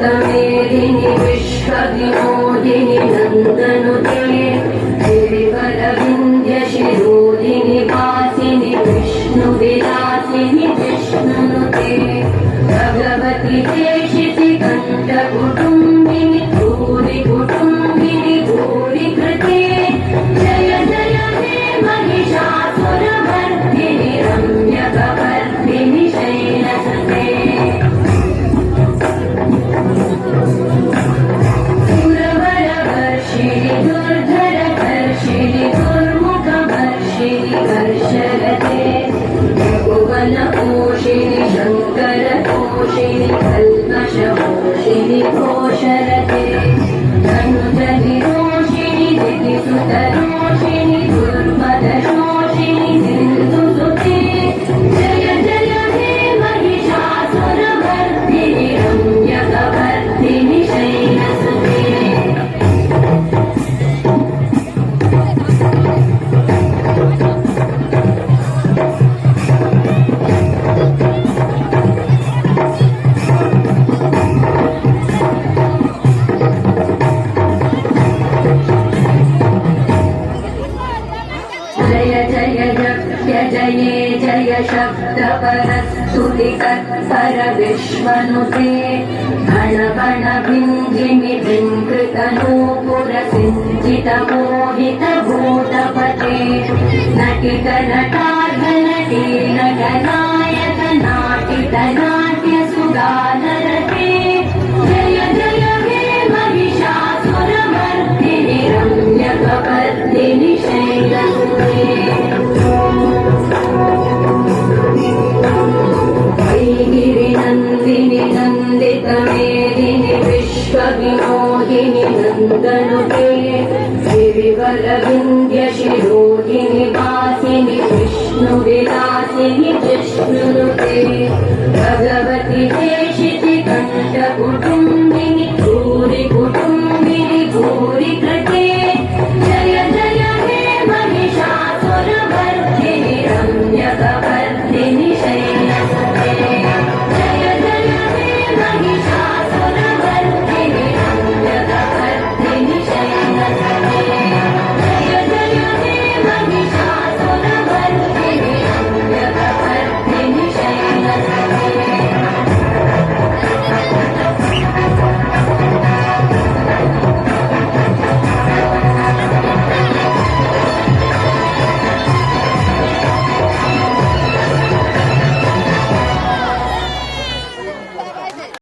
मेदिनि विश्वविनोदिनि नन्दनुते गिरिवरविन्द्यशिरोदिनि वासिनि विष्णुविलासिनि जिष्णुनुते भगवति देशिति कण्ठकुटुम्बिनि भूरिकुटुम्बिनि भूरिकृते जय जय हे महिषासुरमर्दिनि रम्यकवर्दिनि शैलसुते सुरवरवर्षिणि दुर्धरधर्षिणि दुर्मुखवर्षिणि कर्षरते भुवनपोषिणि शङ्करतोषिणि कल्मषपोषिणि घोषरते धनुजनिरोषिणि दितिसुतरोषिणि दुर्मदशोषिणि सिन्धुसुते जय जय हे महिषासुरमर्दिनि रम्यकवर्दिनि शैलसुते जय जय जप्य जये जय शब्दपरस्तुतिकत्पर विश्वनुते गण गण भिञ्जिमि भिङ्कृतनूपुरसिञ्चितमोहितभूतपते नटित नटार्घनटी नटनायक नाटित नाट्यसुगानरते जय जय हे महिषासुरमर्दिनि रम्यकवर्दिनि शैलसुते गिरिनन्दिनि नन्दितमेदिनि विश्वविनोदिनि नन्दनुते गिरिवरविन्द्यशिरोदिनि वासिनि विष्णुविलासिनि जिष्णुनुते भगवति देशिति कण्ठकुटुम्बिनि